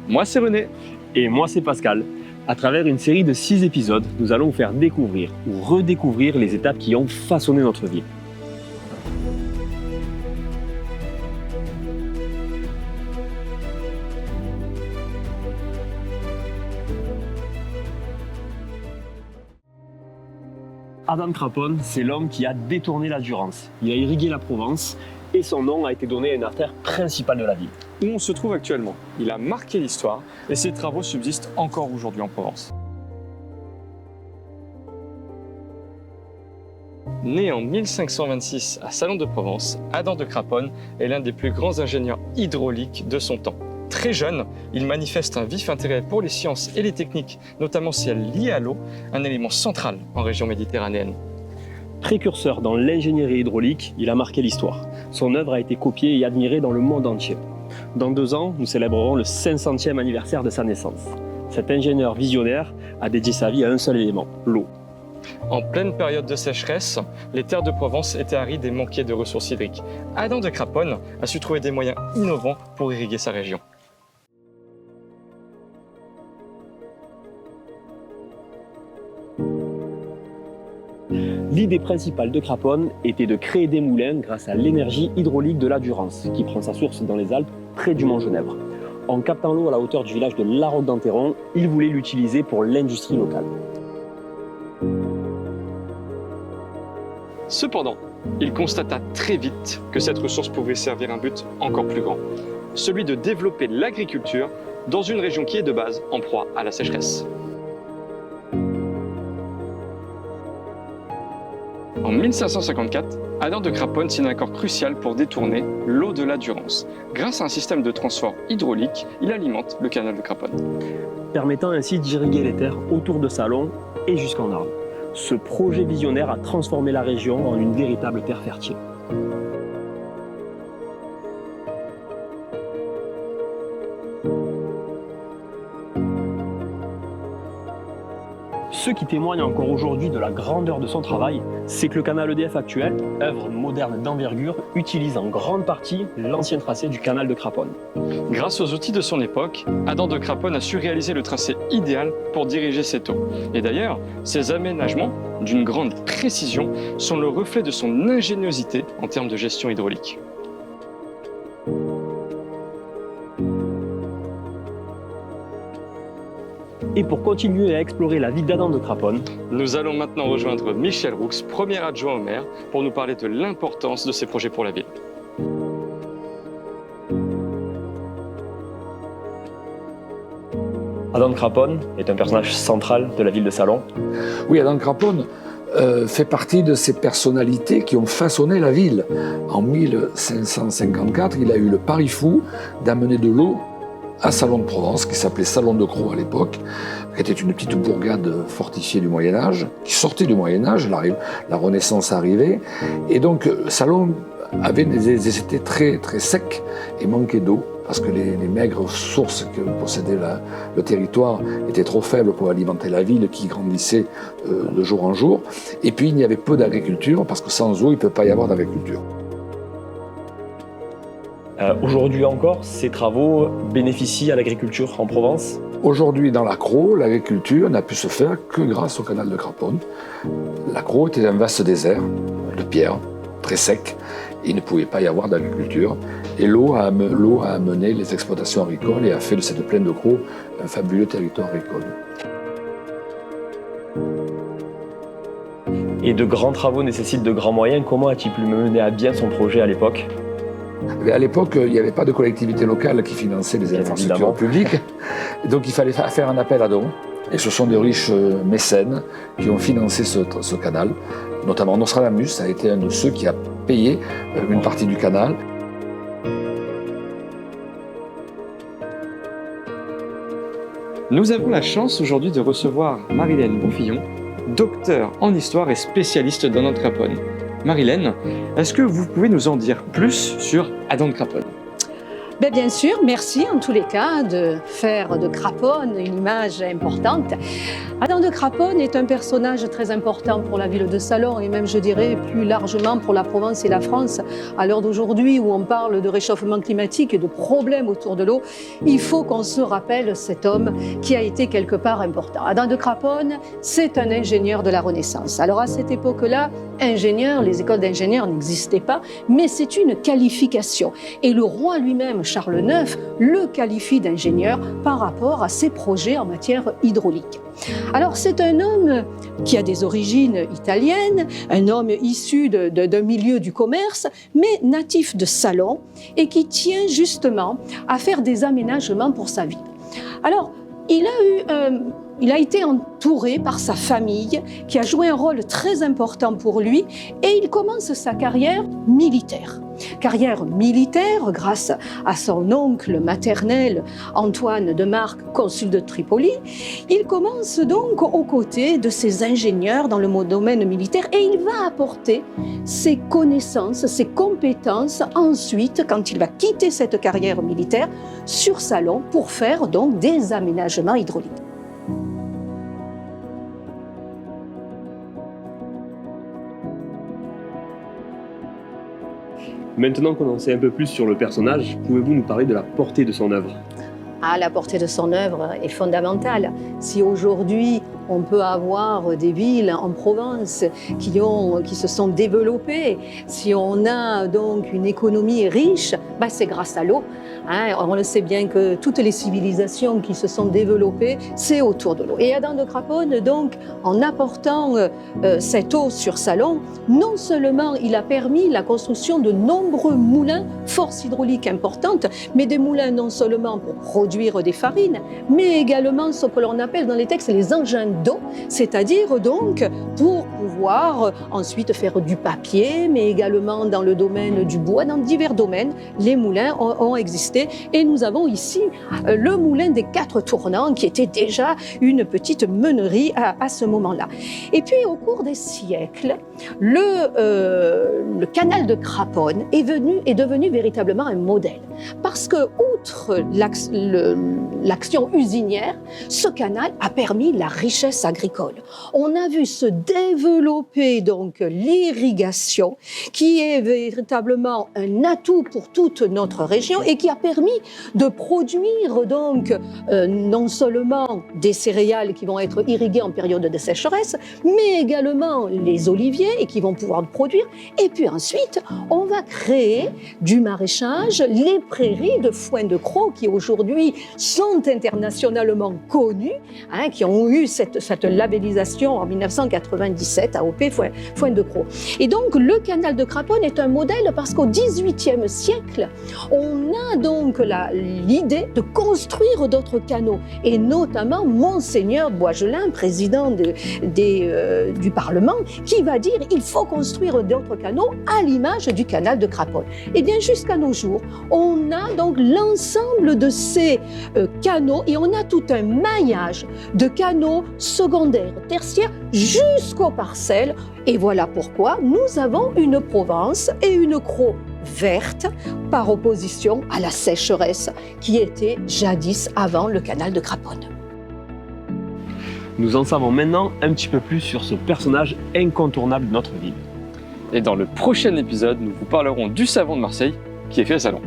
Moi c'est René. Et moi c'est Pascal. À travers une série de 6 épisodes, nous allons vous faire découvrir ou redécouvrir les étapes qui ont façonné notre vie. Adam Craponne, c'est l'homme qui a détourné la Durance. Il a irrigué la Provence et son nom a été donné à une artère principale de la ville. Où on se trouve actuellement. Il a marqué l'histoire et ses travaux subsistent encore aujourd'hui en Provence. Né en 1526 à Salon de Provence, Adam de Craponne est l'un des plus grands ingénieurs hydrauliques de son temps. Très jeune, il manifeste un vif intérêt pour les sciences et les techniques, notamment celles liées à l'eau, un élément central en région méditerranéenne. Précurseur dans l'ingénierie hydraulique, il a marqué l'histoire. Son œuvre a été copiée et admirée dans le monde entier. Dans 2 ans, nous célébrerons le 500e anniversaire de sa naissance. Cet ingénieur visionnaire a dédié sa vie à un seul élément, l'eau. En pleine période de sécheresse, les terres de Provence étaient arides et manquaient de ressources hydriques. Adam de Craponne a su trouver des moyens innovants pour irriguer sa région. L'idée principale de Craponne était de créer des moulins grâce à l'énergie hydraulique de la Durance, qui prend sa source dans les Alpes, près du Mont Genèvre. En captant l'eau à la hauteur du village de La Roque-d'Enterron, il voulait l'utiliser pour l'industrie locale. Cependant, il constata très vite que cette ressource pouvait servir un but encore plus grand, celui de développer l'agriculture dans une région qui est de base en proie à la sécheresse. En 1554, Adam de Craponne signe un accord crucial pour détourner l'eau de la Durance. Grâce à un système de transport hydraulique, il alimente le canal de Craponne, permettant ainsi d'irriguer les terres autour de Salon et jusqu'en Arles. Ce projet visionnaire a transformé la région en une véritable terre fertile. Ce qui témoigne encore aujourd'hui de la grandeur de son travail, c'est que le canal EDF actuel, œuvre moderne d'envergure, utilise en grande partie l'ancien tracé du canal de Craponne. Grâce aux outils de son époque, Adam de Craponne a su réaliser le tracé idéal pour diriger cette eau. Et d'ailleurs, ces aménagements, d'une grande précision, sont le reflet de son ingéniosité en termes de gestion hydraulique. Et pour continuer à explorer la vie d'Adam de Craponne, nous allons maintenant rejoindre Michel Roux, premier adjoint au maire, pour nous parler de l'importance de ces projets pour la ville. Adam Craponne est un personnage central de la ville de Salon. Oui, Adam Craponne fait partie de ces personnalités qui ont façonné la ville. En 1554, il a eu le pari fou d'amener de l'eau à Salon de Provence, qui s'appelait Salon de Crau à l'époque, qui était une petite bourgade fortifiée du Moyen-Âge, qui sortait du Moyen-Âge, la Renaissance arrivait, et donc Salon avait des étés très, très secs et manquait d'eau, parce que les maigres sources que possédait le territoire étaient trop faibles pour alimenter la ville qui grandissait de jour en jour, et puis il y avait peu d'agriculture, parce que sans eau, il ne peut pas y avoir d'agriculture. Aujourd'hui encore, ces travaux bénéficient à l'agriculture en Provence. Aujourd'hui, dans la Crau, l'agriculture n'a pu se faire que grâce au canal de Craponne. La Crau était un vaste désert de pierre, très sec. Il ne pouvait pas y avoir d'agriculture. Et l'eau a amené les exploitations agricoles et a fait de cette plaine de Crau un fabuleux territoire agricole. Et de grands travaux nécessitent de grands moyens. Comment a-t-il pu mener à bien son projet à l'époque ? À l'époque, il n'y avait pas de collectivité locale qui finançait les infrastructures publiques. Donc il fallait faire un appel à dons. Et ce sont des riches mécènes qui ont financé ce canal. Notamment Nostradamus a été un de ceux qui a payé une partie du canal. Nous avons la chance aujourd'hui de recevoir Marilène Bonfillon, docteur en histoire et spécialiste d'Adam de Craponne. Marilène, est-ce que vous pouvez nous en dire plus sur Adam de Craponne ? Bien sûr, merci en tous les cas de faire de Craponne une image importante. Adam de Craponne est un personnage très important pour la ville de Salon et même, je dirais, plus largement pour la Provence et la France. À l'heure d'aujourd'hui où on parle de réchauffement climatique et de problèmes autour de l'eau, il faut qu'on se rappelle cet homme qui a été quelque part important. Adam de Craponne, c'est un ingénieur de la Renaissance. Alors à cette époque-là, ingénieur, les écoles d'ingénieurs n'existaient pas, mais c'est une qualification. Et le roi lui-même, Charles IX, le qualifie d'ingénieur par rapport à ses projets en matière hydraulique. Alors c'est un homme qui a des origines italiennes, un homme issu d'un milieu du commerce, mais natif de Salon et qui tient justement à faire des aménagements pour sa ville. Alors, il a été entouré par sa famille qui a joué un rôle très important pour lui et il commence sa carrière militaire. Carrière militaire grâce à son oncle maternel Antoine de Marc, consul de Tripoli. Il commence donc aux côtés de ses ingénieurs dans le domaine militaire et il va apporter ses connaissances, ses compétences ensuite quand il va quitter cette carrière militaire sur Salon pour faire donc des aménagements hydrauliques. Maintenant qu'on en sait un peu plus sur le personnage, pouvez-vous nous parler de la portée de son œuvre ? La portée de son œuvre est fondamentale. Si aujourd'hui on peut avoir des villes en Provence qui se sont développées, si on a donc une économie riche, c'est grâce à l'eau. On le sait bien que toutes les civilisations qui se sont développées, c'est autour de l'eau. Et Adam de Craponne, donc, en apportant cette eau sur Salon, non seulement il a permis la construction de nombreux moulins, force hydraulique importante, mais des moulins non seulement pour produire des farines, mais également ce que l'on appelle dans les textes les engins d'eau, c'est-à-dire donc pour pouvoir ensuite faire du papier, mais également dans le domaine du bois, dans divers domaines, les moulins ont existé. Et nous avons ici le moulin des 4 tournants qui était déjà une petite meunerie à ce moment-là. Et puis au cours des siècles, le canal de Craponne est devenu véritablement un modèle. Parce que, outre l'action usinière, ce canal a permis la richesse agricole. On a vu se développer donc l'irrigation qui est véritablement un atout pour toute notre région et qui a permis de produire donc non seulement des céréales qui vont être irriguées en période de sécheresse, mais également les oliviers et qui vont pouvoir produire. Et puis ensuite, on va créer du maraîchage, les prairies de foin de Crau qui aujourd'hui sont internationalement connues, qui ont eu cette labellisation en 1997 AOP foin de Crau. Et donc le canal de Craponne est un modèle parce qu'au XVIIIe siècle, on a donc l'idée de construire d'autres canaux et notamment Monseigneur Boisgelin, président du Parlement, qui va dire il faut construire d'autres canaux à l'image du canal de Craponne. Et bien jusqu'à nos jours, on a donc l'ensemble de ces canaux et on a tout un maillage de canaux secondaires, tertiaires jusqu'aux parcelles. Et voilà pourquoi nous avons une Provence et une Crau verte par opposition à la sécheresse qui était jadis avant le canal de Craponne. Nous en savons maintenant un petit peu plus sur ce personnage incontournable de notre ville. Et dans le prochain épisode, nous vous parlerons du savon de Marseille qui est fait à Salon.